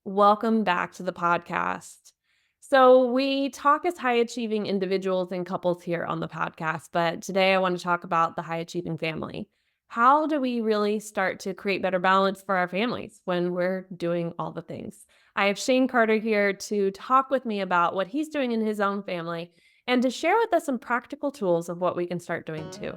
Welcome back to the podcast. So, we talk as high achieving individuals and couples here on the podcast, but today I want to talk about the high achieving family. How do we really start to create better balance for our families when we're doing all the things? I have Shane Carter here to talk with me about what he's doing in his own family and to share with us some practical tools of what we can start doing too.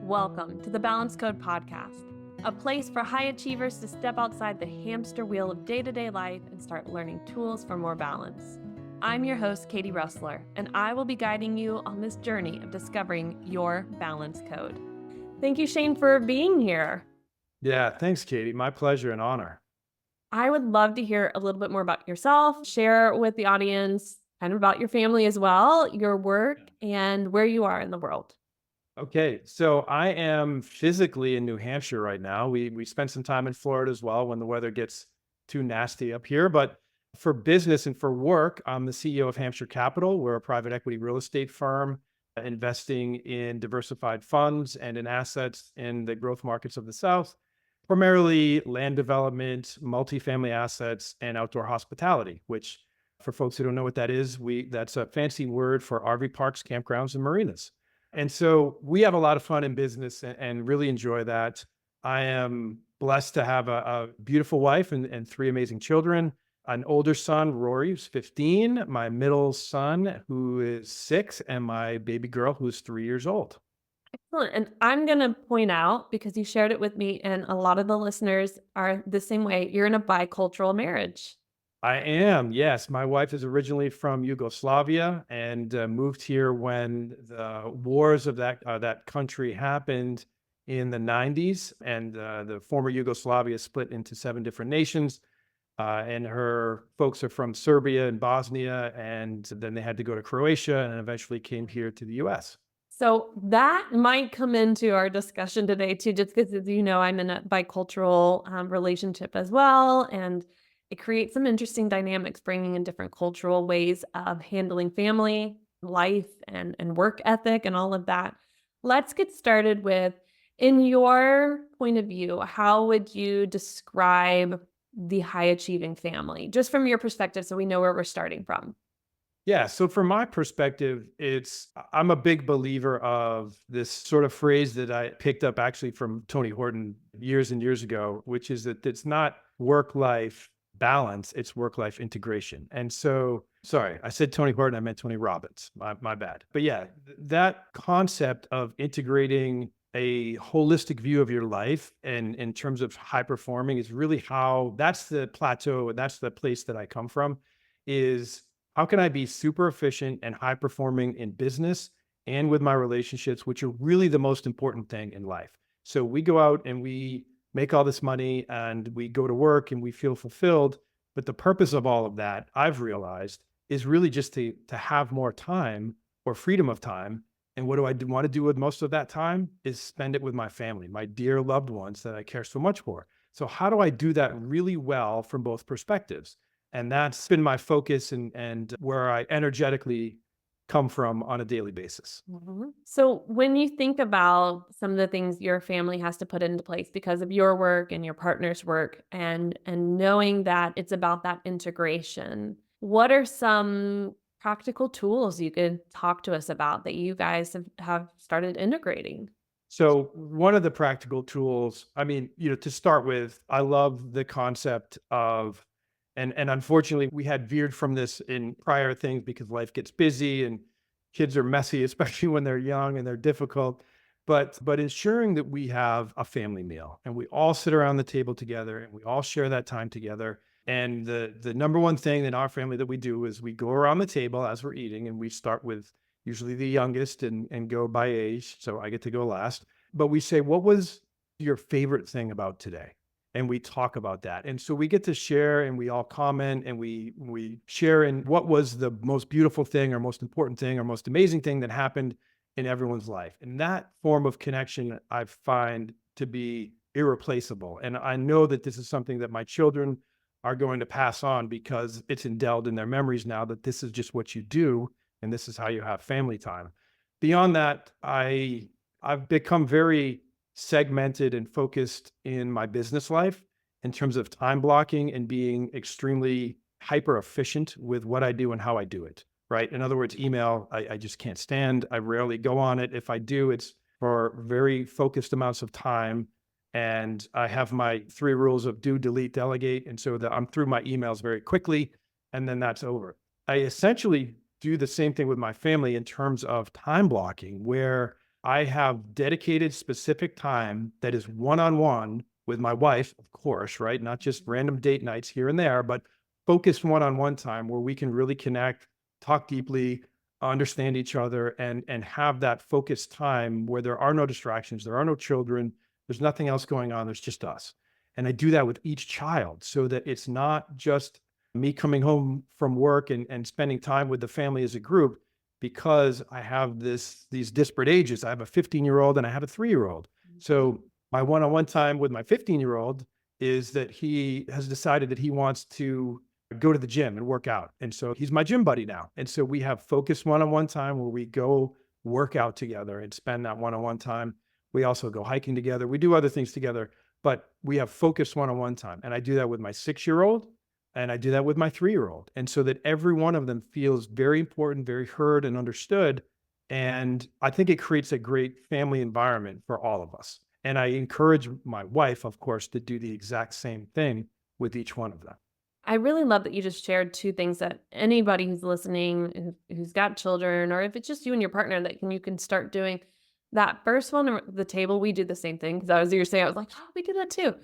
Welcome to the Balance Code Podcast, a place for high achievers to step outside the hamster wheel of day to day life and start learning tools for more balance. I'm your host, Katie Russler, and I will be guiding you on this journey of discovering your balance code. Thank you, Shane, for being here. Yeah, thanks, Katie. My pleasure and honor. I would love to hear a little bit more about yourself, share with the audience kind of about your family as well, your work, and where you are in the world. Okay, so I am physically in New Hampshire right now. We spent some time in Florida as well when the weather gets too nasty up here. But for business and for work, I'm the CEO of Hampshire Capital. We're a private equity real estate firm investing in diversified funds and in assets in the growth markets of the South, primarily land development, multifamily assets, and outdoor hospitality, which for folks who don't know what that is, that's a fancy word for RV parks, campgrounds, and marinas. And so we have a lot of fun in business and really enjoy that. I am blessed to have a beautiful wife and three amazing children. An older son, Rory, who's 15, my middle son, who is 6, and my baby girl, who's 3 years old. Excellent. And I'm going to point out, because you shared it with me, and a lot of the listeners are the same way, you're in a bicultural marriage. I am, yes. My wife is originally from Yugoslavia and moved here when the wars of that country happened in the 90s, and the former Yugoslavia split into 7 different nations. And her folks are from Serbia and Bosnia, and then they had to go to Croatia and eventually came here to the US. So that might come into our discussion today too, just because, as you know, I'm in a bicultural relationship as well. And it creates some interesting dynamics, bringing in different cultural ways of handling family, life, and work ethic, and all of that. Let's get started with, in your point of view, how would you describe the high achieving family, just from your perspective, so we know where we're starting from? Yeah. So from my perspective, I'm a big believer of this sort of phrase that I picked up actually from Tony Horton years and years ago, which is that it's not work-life balance, it's work-life integration. And so, sorry, I said Tony Horton, I meant Tony Robbins. My bad. But yeah, that concept of integrating a holistic view of your life and in terms of high performing is really how that's the plateau and that's the place that I come from is how can I be super efficient and high performing in business and with my relationships, which are really the most important thing in life. So we go out and we make all this money and we go to work and we feel fulfilled. But the purpose of all of that, I've realized, is really just to have more time or freedom of time. And what do I want to do with most of that time is spend it with my family, my dear loved ones that I care so much for. So how do I do that really well from both perspectives? And that's been my focus and where I energetically come from on a daily basis. Mhm. So when you think about some of the things your family has to put into place because of your work and your partner's work and knowing that it's about that integration, what are some practical tools you could talk to us about that you guys have started integrating? So one of the practical tools, I mean, to start with, I love the concept of, and unfortunately we had veered from this in prior things because life gets busy and kids are messy, especially when they're young and they're difficult. But ensuring that we have a family meal and we all sit around the table together and we all share that time together. And the number one thing in our family that we do is we go around the table as we're eating and we start with usually the youngest and go by age. So I get to go last. But we say, what was your favorite thing about today? And we talk about that. And so we get to share and we all comment and we share in what was the most beautiful thing or most important thing or most amazing thing that happened in everyone's life. And that form of connection I find to be irreplaceable. And I know that this is something that my children are going to pass on because it's indelled in their memories now that this is just what you do and this is how you have family time. Beyond that, I've become very segmented and focused in my business life. in terms of time blocking and being extremely hyper efficient with what I do and how I do it. Right. In other words, email, I just can't stand. I rarely go on it. If I do, it's for very focused amounts of time. And I have my 3 rules of do, delete, delegate. And so that I'm through my emails very quickly, and then that's over. I essentially do the same thing with my family in terms of time blocking, where I have dedicated specific time that is one on one with my wife, of course, right? Not just random date nights here and there, but focused one on one time where we can really connect, talk deeply, understand each other, and have that focused time where there are no distractions, there are no children, there's nothing else going on, there's just us. And I do that with each child so that it's not just me coming home from work and spending time with the family as a group, because I have these disparate ages. I have a 15-year-old and I have a 3-year-old. So my one-on-one time with my 15-year-old is that he has decided that he wants to go to the gym and work out. And so he's my gym buddy now. And so we have focused one-on-one time where we go work out together and spend that one-on-one time. We also go hiking together. We do other things together, but we have focused one-on-one time. And I do that with my 6-year-old and I do that with my 3-year-old. And so that every one of them feels very important, very heard and understood. And I think it creates a great family environment for all of us. And I encourage my wife, of course, to do the exact same thing with each one of them. I really love that you just shared 2 things that anybody who's listening, who's got children, or if it's just you and your partner that you can start doing. That first one, the table, we do the same thing, because as you were saying, I was like, "Oh, we do that too."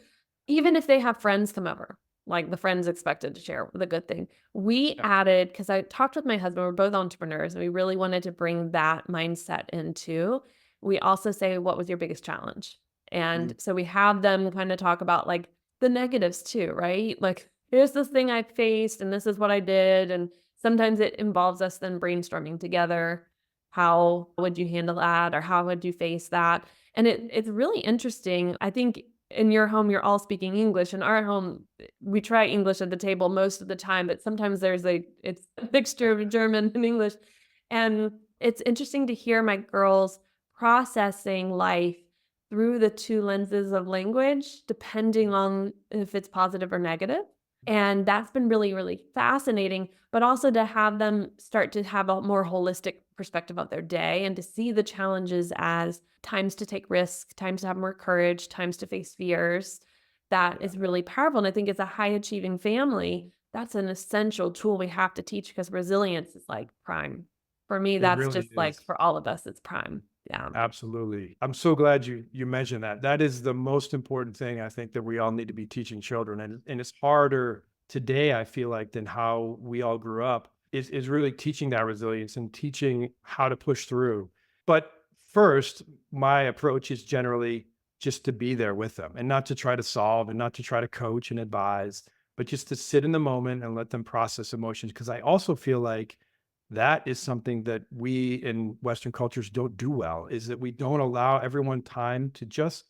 Even if they have friends come over, like the friends expected to share the good thing. We Yeah. added, because I talked with my husband, we're both entrepreneurs, and we really wanted to bring that mindset into. We also say, "What was your biggest challenge?" And Mhm. so we have them kinda talk about, like, the negatives too, right? Like, "Here's this thing I faced, and this is what I did," and sometimes it involves us then brainstorming together. How would you handle that, or how would you face that? And it's really interesting. I think in your home, you're all speaking English. In our home, we try English at the table most of the time, but sometimes it's a mixture of German and English. And it's interesting to hear my girls processing life through the 2 lenses of language, depending on if it's positive or negative. And that's been really, really fascinating, but also to have them start to have a more holistic perspective of their day and to see the challenges as times to take risks, times to have more courage, times to face fears. That Yeah, is really powerful. And I think as a high achieving family, that's an essential tool we have to teach, because resilience is like prime. For me, it that's really just like is. for all of us, it's prime. Yeah. Absolutely. I'm so glad you mentioned that. That is the most important thing I think that we all need to be teaching children. And it's harder today, I feel like, than how we all grew up, is really teaching that resilience and teaching how to push through. But first, my approach is generally just to be there with them and not to try to solve and not to try to coach and advise, but just to sit in the moment and let them process emotions. Because I also feel like that is something that we in Western cultures don't do well, is that we don't allow everyone time to just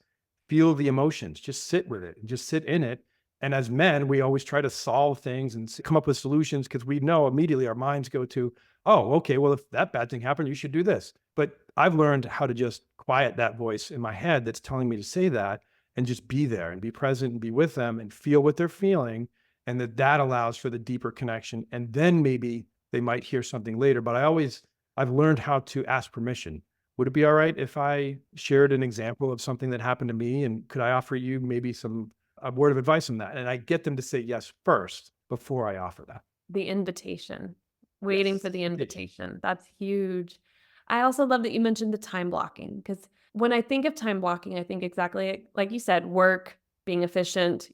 feel the emotions, just sit with it and just sit in it. And as men, we always try to solve things and come up with solutions because we know immediately our minds go to, oh, okay, well, if that bad thing happened, you should do this. But I've learned how to just quiet that voice in my head that's telling me to say that and just be there and be present and be with them and feel what they're feeling. And that allows for the deeper connection. And then maybe they might hear something later, but I've learned how to ask permission. Would it be all right if I shared an example of something that happened to me? And could I offer you maybe a word of advice on that? And I get them to say yes first before I offer that. The invitation, waiting Yes. for the Invitation. invitation. That's huge. I also love that you mentioned the time blocking, because when I think of time blocking, I think exactly like you said, work, being efficient,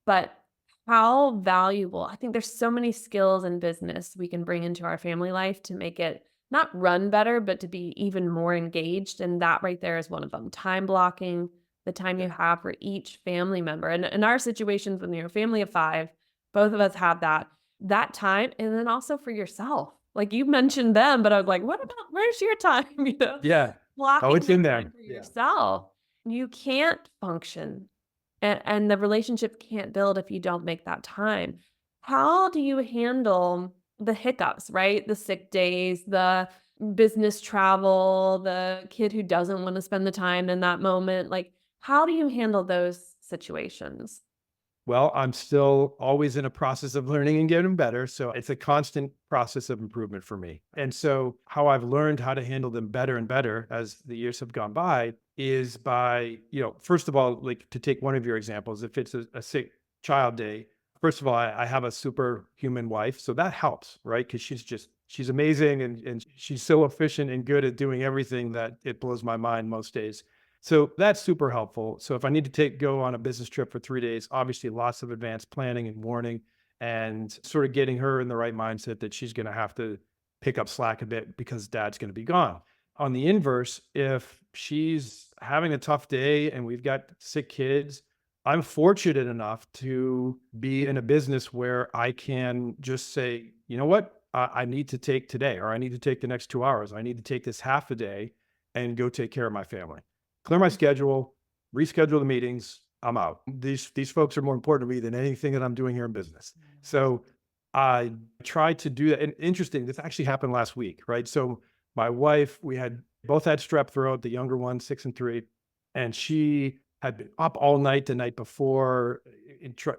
but how valuable. I think there's so many skills in business we can bring into our family life to make it not run better, but to be even more engaged. And that right there is one of them. Time blocking, the time Yeah. you have for each family member. And in our situations, when you're a family of 5, both of us have that time, and then also for yourself. Like, you mentioned them, but I was like, "What about where's your time?" Yeah. Oh, Blocking it's in that time there. for Yeah. yourself. You can't function, and the relationship can't build if you don't make that time. How do you handle the hiccups, right? The sick days, the business travel, the kid who doesn't wanna spend the time in that moment, like, how do you handle those situations? Well, I'm still always in a process of learning and getting better. So it's a constant process of improvement for me. And so, how I've learned how to handle them better and better as the years have gone by is by, first of all, like to take one of your examples, if it's a sick child day, first of all, I have a superhuman wife. So that helps, right? Because she's amazing and she's so efficient and good at doing everything that it blows my mind most days. So that's super helpful. So if I need to go on a business trip for 3 days, obviously lots of advanced planning and warning and sort of getting her in the right mindset that she's going to have to pick up slack a bit because dad's going to be gone. On the inverse, if she's having a tough day and we've got sick kids, I'm fortunate enough to be in a business where I can just say, you know what? I need to take today, or I need to take the next 2 hours. I need to take this half a day and go take care of my family, clear my schedule, reschedule the meetings. I'm out. These folks are more important to me than anything that I'm doing here in business. So I try to do that. And interesting, this actually happened last week, right? So my wife, we had both had strep throat, the younger one, 6 and 3, and she had been up all night the night before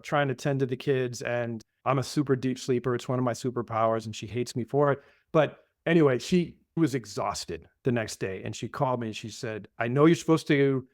trying to tend to the kids. And I'm a super deep sleeper. It's one of my superpowers, and she hates me for it. But anyway, she was exhausted the next day, and she called me and she said, I know you're supposed to,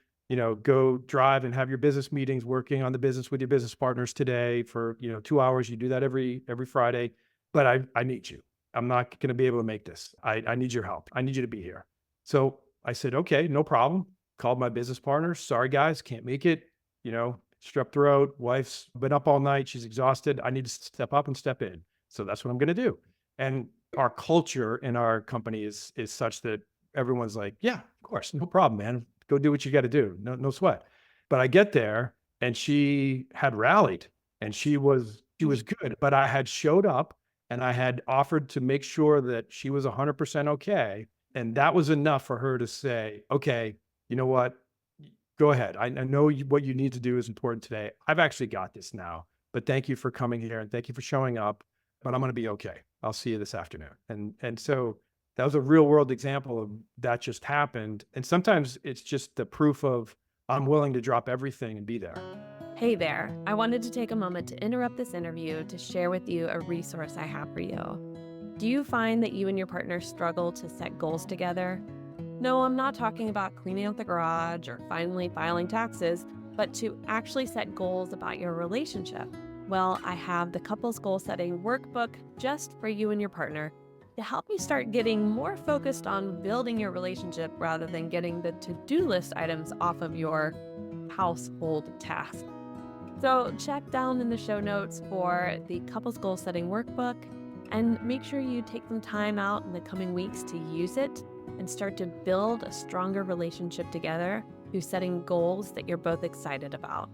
go drive and have your business meetings working on the business with your business partners today for, 2 hours. You do that every Friday, but I need you. I'm not going to be able to make this. I need your help. I need you to be here. So I said, okay, no problem. Called my business partner. Sorry, guys, can't make it. Strep throat, wife's been up all night. She's exhausted. I need to step up and step in. So that's what I'm going to do. And our culture in our company is such that everyone's like, yeah, of course, no problem, man. Go do what you got to do. No sweat. But I get there and she had rallied and she was good, but I had showed up and I had offered to make sure that she was 100% okay. And that was enough for her to say, okay, you know what? Go ahead. I know what you need to do is important today. I've actually got this now, but thank you for coming here and thank you for showing up, but I'm going to be okay. I'll see you this afternoon. And so that was a real world example of that just happened. And sometimes it's just the proof of I'm willing to drop everything and be there. Hey there, I wanted to take a moment to interrupt this interview to share with you a resource I have for you. Do you find that you and your partner struggle to set goals together? No, I'm not talking about cleaning out the garage or finally filing taxes, but to actually set goals about your relationship. Well, I have the couples goal setting workbook just for you and your partner to help you start getting more focused on building your relationship rather than getting the to-do list items off of your household task. So check down in the show notes for the couples goal setting workbook and make sure you take some time out in the coming weeks to use it and start to build a stronger relationship together through setting goals that you're both excited about.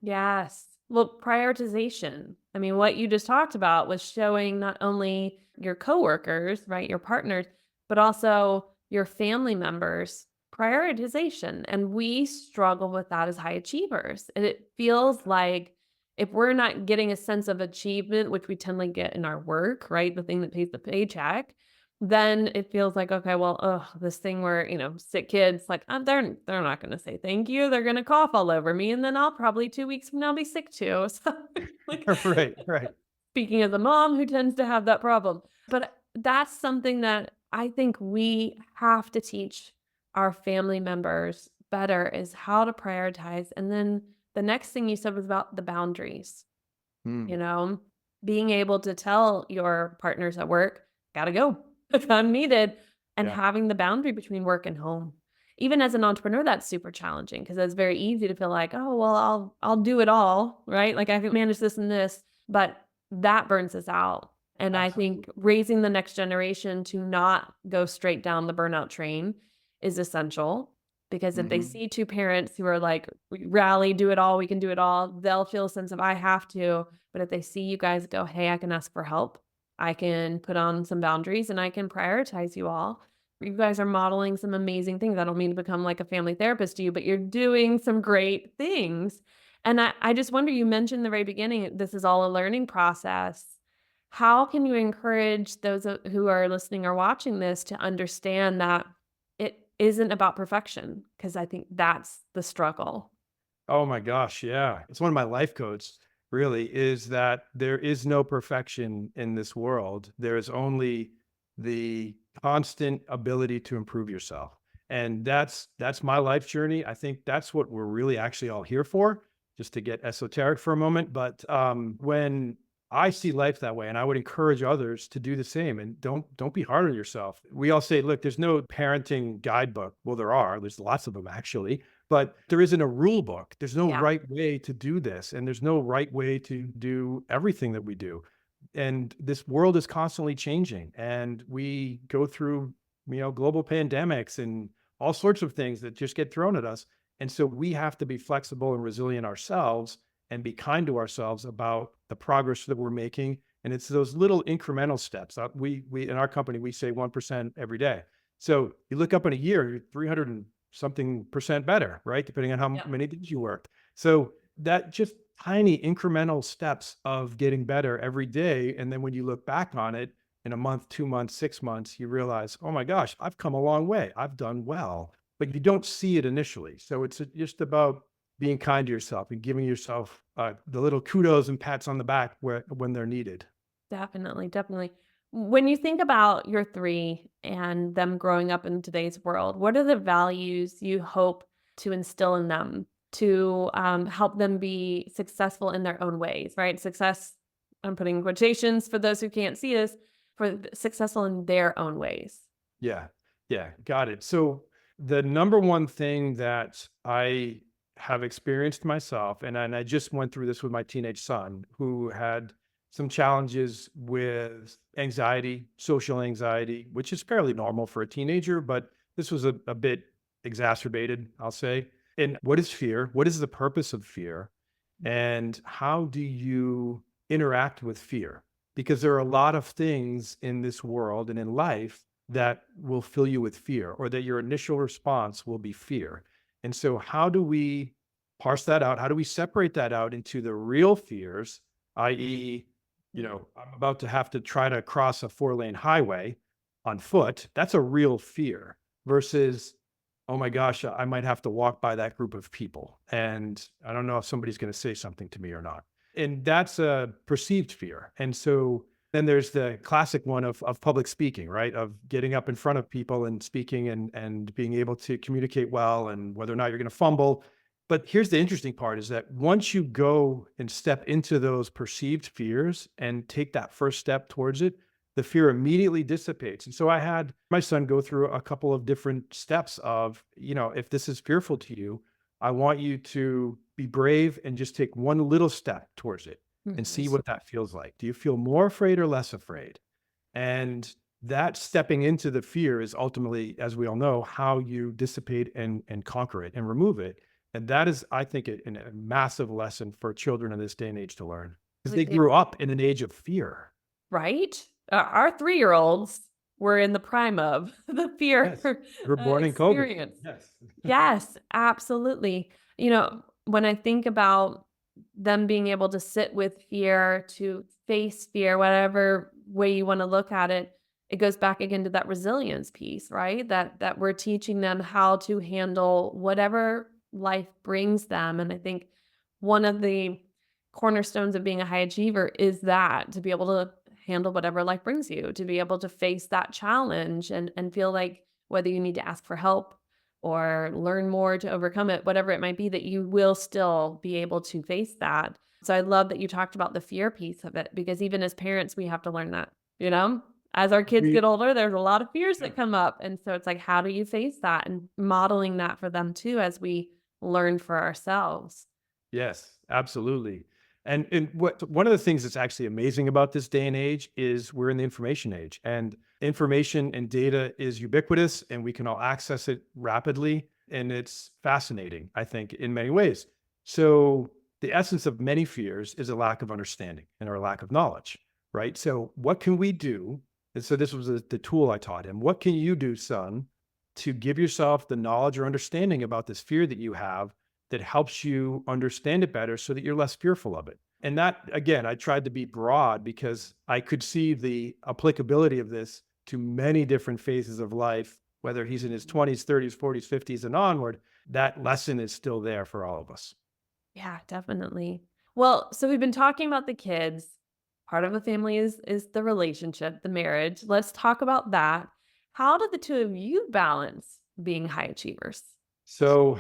Yes. Well, prioritization. I mean, what you just talked about was showing not only your coworkers, right, your partners, but also your family members prioritization. And we struggle with that as high achievers. And it feels like if we're not getting a sense of achievement, which we tend to get in our work, right, the thing that pays the paycheck, then it feels like, okay, well, this thing where, sick kids, like, they're not gonna say thank you. They're gonna cough all over me, and then I'll probably 2 weeks from now be sick too. So, like, Right, right. speaking as a mom who tends to have that problem. But that's something that I think we have to teach our family members better is how to prioritize. And then the next thing you said was about the boundaries, Hmm. you know, being able to tell your partners at work, gotta go if I'm needed, and Yeah. having the boundary between work and home. Even as an entrepreneur, that's super challenging because it's very easy to feel like, oh, well, I'll do it all, right? Like I can manage this and this, but that burns us out. And I think Absolutely. raising the next generation to not go straight down the burnout train is essential because if they Hmm. see two parents who are like, "We rally, do it all, we can do it all," they'll feel a sense of I have to. But if they see you guys go, hey, I can ask for help, I can put on some boundaries and I can prioritize you all. You guys are modeling some amazing things. I don't mean to become like a family therapist to you, but you're doing some great things. And I just wonder, you mentioned in the very beginning, this is all a learning process. How can you encourage those who are listening or watching this to understand that it isn't about perfection, because I think that's the struggle. Oh my gosh, yeah. It's one of my life codes, really, is that there is no perfection in this world. There is only the constant ability to improve yourself. And that's my life journey. I think that's what we're really actually all here for, just to get esoteric for a moment. But when I see life that way, and I would encourage others to do the same, and don't be hard on yourself. We all say, look, there's no parenting guidebook. Well, there are. There's lots of them actually, but there isn't a rule book. There's no Yeah. right way to do this, and there's no right way to do everything that we do. And this world is constantly changing, and we go through, global pandemics and all sorts of things that just get thrown at us. And so we have to be flexible and resilient ourselves and be kind to ourselves about the progress that we're making. And it's those little incremental steps. We in our company, we say 1% every day. So you look up in a year, you're 300 and something percent better, right? Depending on how Yep. many days you worked. So that just tiny incremental steps of getting better every day. And then when you look back on it in a month, 2 months, 6 months, you realize, oh my gosh, I've come a long way. I've done well, but you don't see it initially. So it's just about being kind to yourself and giving yourself the little kudos and pats on the back when they're needed. Definitely, definitely. When you think about your 3 and them growing up in today's world, what are the values you hope to instill in them to, help them be successful in their own ways, right? Success, I'm putting quotations for those who can't see this, for successful in their own ways. Yeah. Yeah. Got it. So the number one thing that I have experienced myself, and I just went through this with my teenage son who had some challenges with anxiety, social anxiety, which is fairly normal for a teenager, but this was a bit exacerbated, I'll say. And what is fear? What is the purpose of fear? And how do you interact with fear? Because there are a lot of things in this world and in life that will fill you with fear, or that your initial response will be fear. And so, how do we parse that out? How do we separate that out into the real fears, i.e., Mm. I'm about to have to try to cross a 4-lane highway on foot? That's a real fear versus, oh my gosh, I might have to walk by that group of people. And I don't know if somebody's going to say something to me or not. And that's a perceived fear. And so then there's the classic one of public speaking, right? Of getting up in front of people and speaking and being able to communicate well and whether or not you're going to fumble. But here's the interesting part is that once you go and step into those perceived fears and take that first step towards it, the fear immediately dissipates. And so I had my son go through a couple of different steps of, if this is fearful to you, I want you to be brave and just take one little step towards it and see Mhm. what that feels like. Do you feel more afraid or less afraid? And that stepping into the fear is ultimately, as we all know, how you dissipate and conquer it and remove it. And that is, I think, a massive lesson for children in this day and age to learn because they Completely. grew up in an age of fear. Right? Our 3-year-olds were in the prime of the fear, Yes. You were born in COVID. experience. Yes. Yes, absolutely. When I think about them being able to sit with fear, to face fear, whatever way you wanna look at it, it goes back again to that resilience piece, right? That we're teaching them how to handle whatever life brings them, and I think one of the cornerstones of being a high achiever is that, to be able to handle whatever life brings you, to be able to face that challenge and feel like whether you need to ask for help or learn more to overcome it, whatever it might be, that you will still be able to face that. So I love that you talked about the fear piece of it because even as parents, we have to learn that, you know? As our kids We get older, there's a lot of fears yeah. that come up. And so it's like, how do you face that? And modeling that for them too as we learn for ourselves. Yes, absolutely. And one of the things that's actually amazing about this day and age is we're in the information age, and information and data is ubiquitous and we can all access it rapidly, and it's fascinating, I think, in many ways. So the essence of many fears is a lack of understanding and or lack of knowledge, right? So what can we do? And so this was the tool I taught him. What can you do, son, to give yourself the knowledge or understanding about this fear that you have that helps you understand it better so that you're less fearful of it? And that, again, I tried to be broad because I could see the applicability of this to many different phases of life whether he's in his 20s, 30s, 40s, 50s, and onward, that lesson is still there for all of us. Yeah, definitely. Well, so we've been talking about the kids. Part of a family is the relationship, the marriage. Let's talk about that. How do the two of you balance being high achievers? So,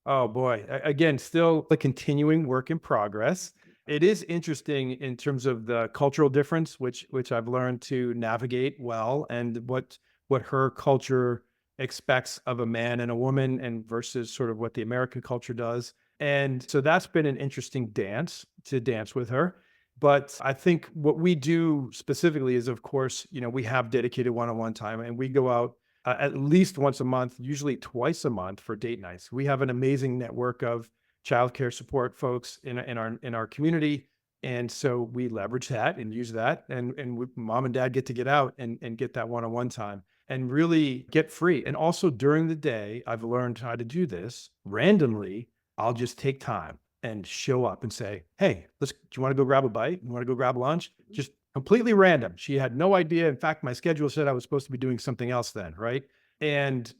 oh boy, again, still a continuing work in progress. It is interesting in terms of the cultural difference, which I've learned to navigate well, and what her culture expects of a man and a woman, and versus sort of what the American culture does. And so that's been an interesting dance to dance with her. But I think what we do specifically is, of course, we have dedicated one-on-one time, and we go out at least once a month, usually twice a month for date nights. We have an amazing network of childcare support folks in our community, and so we leverage that and use that, and mom and dad get to get out and get that one-on-one time and really get free. And also during the day, I've learned how to do this randomly. I'll just take time and show up and say, "Hey, do you want to go grab a bite? You want to go grab lunch?" Just completely random. She had no idea. In fact, my schedule said I was supposed to be doing something else then, right? And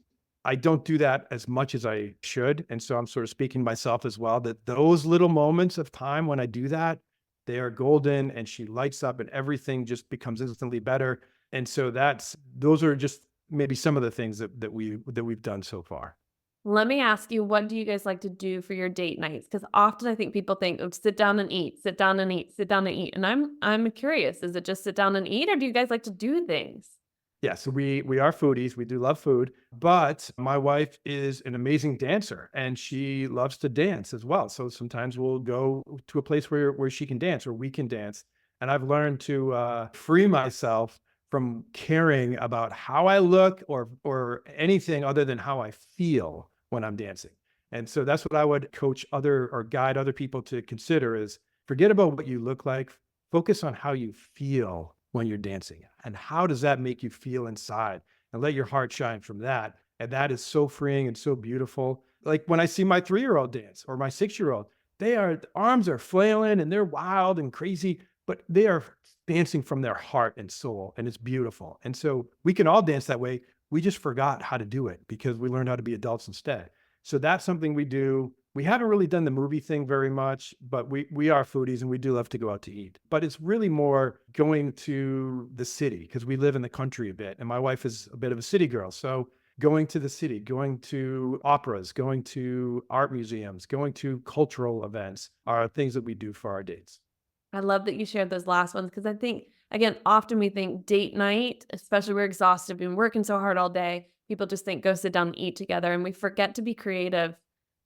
I don't do that as much as I should. And so I'm sort of speaking to myself as well, that those little moments of time when I do that, they are golden, and she lights up and everything just becomes instantly better. And so those are just maybe some of the things that we've done so far. Let me ask you, what do you guys like to do for your date nights? Because often I think people think, "Oh, sit down and eat, sit down and eat, sit down and eat." And I'm curious, is it just sit down and eat, or do you guys like to do things? Yeah, so we are foodies. We do love food, but my wife is an amazing dancer, and she loves to dance as well. So sometimes we'll go to a place where she can dance or we can dance. And I've learned to free myself from caring about how I look or anything other than how I feel when I'm dancing. And so that's what I would coach other or guide other people to consider is forget about what you look like, focus on how you feel when you're dancing, and how does that make you feel inside, and let your heart shine from that. And that is so freeing and so beautiful. Like when I see my 3-year-old dance or my 6-year-old, the arms are flailing and they're wild and crazy, but they are dancing from their heart and soul, and it's beautiful. And so we can all dance that way. We just forgot how to do it because we learned how to be adults instead. So that's something we do. We haven't really done the movie thing very much, but we are foodies and we do love to go out to eat. But it's really more going to the city because we live in the country a bit, and my wife is a bit of a city girl. So going to the city, going to operas, going to art museums, going to cultural events are things that we do for our dates. I love that you shared those last ones because I think, again, often we think date night, especially we're exhausted, been working so hard all day. People just think go sit down and eat together, and we forget to be creative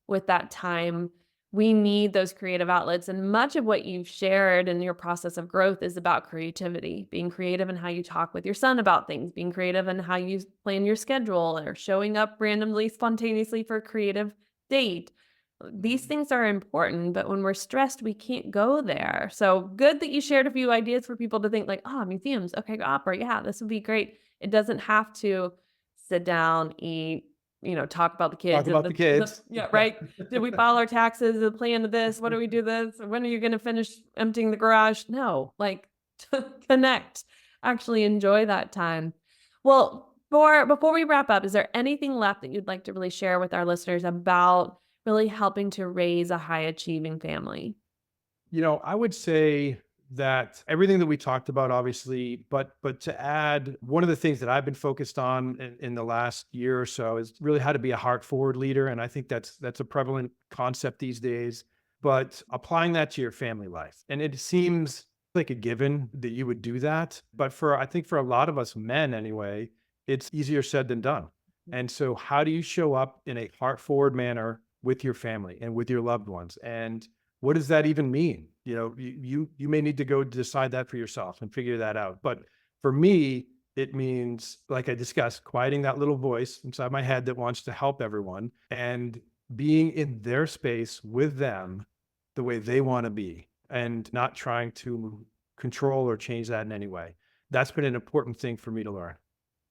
with that time. We need those creative outlets. And much of what you've shared in your process of growth is about creativity, being creative in how you talk with your son about things, being creative in how you plan your schedule, or showing up randomly, spontaneously for a creative date. These things are important, but when we're stressed, we can't go there. So good that you shared a few ideas for people to think like, oh, museums, okay, opera, yeah, this would be great. It doesn't have to sit down, eat, talk about the Talk kids and about the kids. yeah, right. Did we file our taxes? The plan of this? What do we do this? When are you going to finish emptying the garage? No, like connect, actually enjoy that time. Well, before we wrap up, is there anything left that you'd like to really share with our listeners about really helping to raise a high achieving family? I would say that everything that we talked about, obviously, but to add, one of the things that I've been focused on in the last year or so is really how to be a heart forward leader. And I think that's a prevalent concept these days, but applying that to your family life. And it seems like a given that you would do that. But I think for a lot of us men anyway, it's easier said than done. And so how do you show up in a heart forward manner with your family and with your loved ones? And what does that even mean? You may need to go decide that for yourself and figure that out. But for me, it means, like I discussed, quieting that little voice inside my head that wants to help everyone and being in their space with them the way they want to be, and not trying to control or change that in any way. That's been an important thing for me to learn.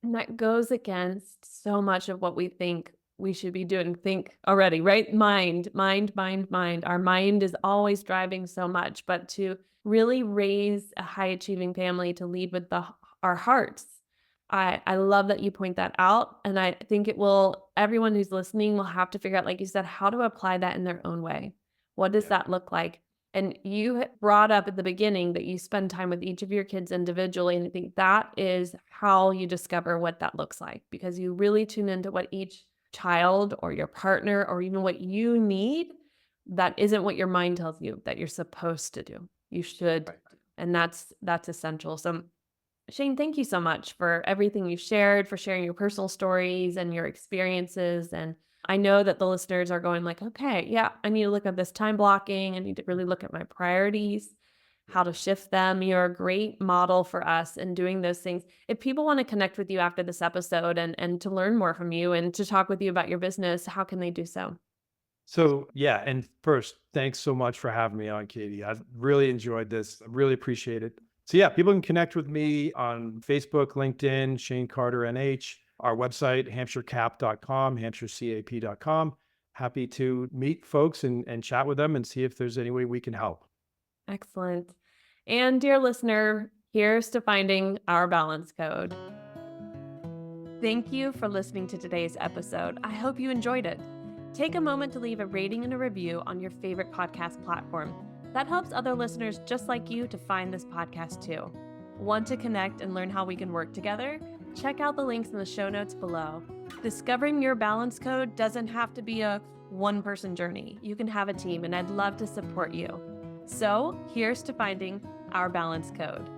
And that goes against so much of what we think we should be doing. Think already, right? Mind, mind, mind, mind. Our mind is always driving so much, but to really raise a high achieving family, to lead with our hearts, I love that you point that out. And I think everyone who's listening will have to figure out, like you said, how to apply that in their own way. What does Yeah. that look like? And you brought up at the beginning that you spend time with each of your kids individually. And I think that is how you discover what that looks like, because you really tune into what each child or your partner or even what you need. That isn't what your mind tells you that you're supposed to do. You should. Right. And that's essential. So Shane, thank you so much for everything you shared, for sharing your personal stories and your experiences. And I know that the listeners are going like, okay, yeah, I need to look at this time blocking. I need to really look at my priorities, how to shift them. You're a great model for us in doing those things. If people want to connect with you after this episode and to learn more from you and to talk with you about your business, how can they do so? So yeah, and first, thanks so much for having me on, Katie. I've really enjoyed this. I really appreciate it. So yeah, people can connect with me on Facebook, LinkedIn, Shane Carter NH, our website, hampshirecap.com, hampshirecap.com. Happy to meet folks and chat with them and see if there's any way we can help. Excellent. And dear listener, here's to finding our balance code. Thank you for listening to today's episode. I hope you enjoyed it. Take a moment to leave a rating and a review on your favorite podcast platform. That helps other listeners just like you to find this podcast too. Want to connect and learn how we can work together? Check out the links in the show notes below. Discovering your balance code doesn't have to be a one-person journey. You can have a team, and I'd love to support you. So here's to finding our balance code.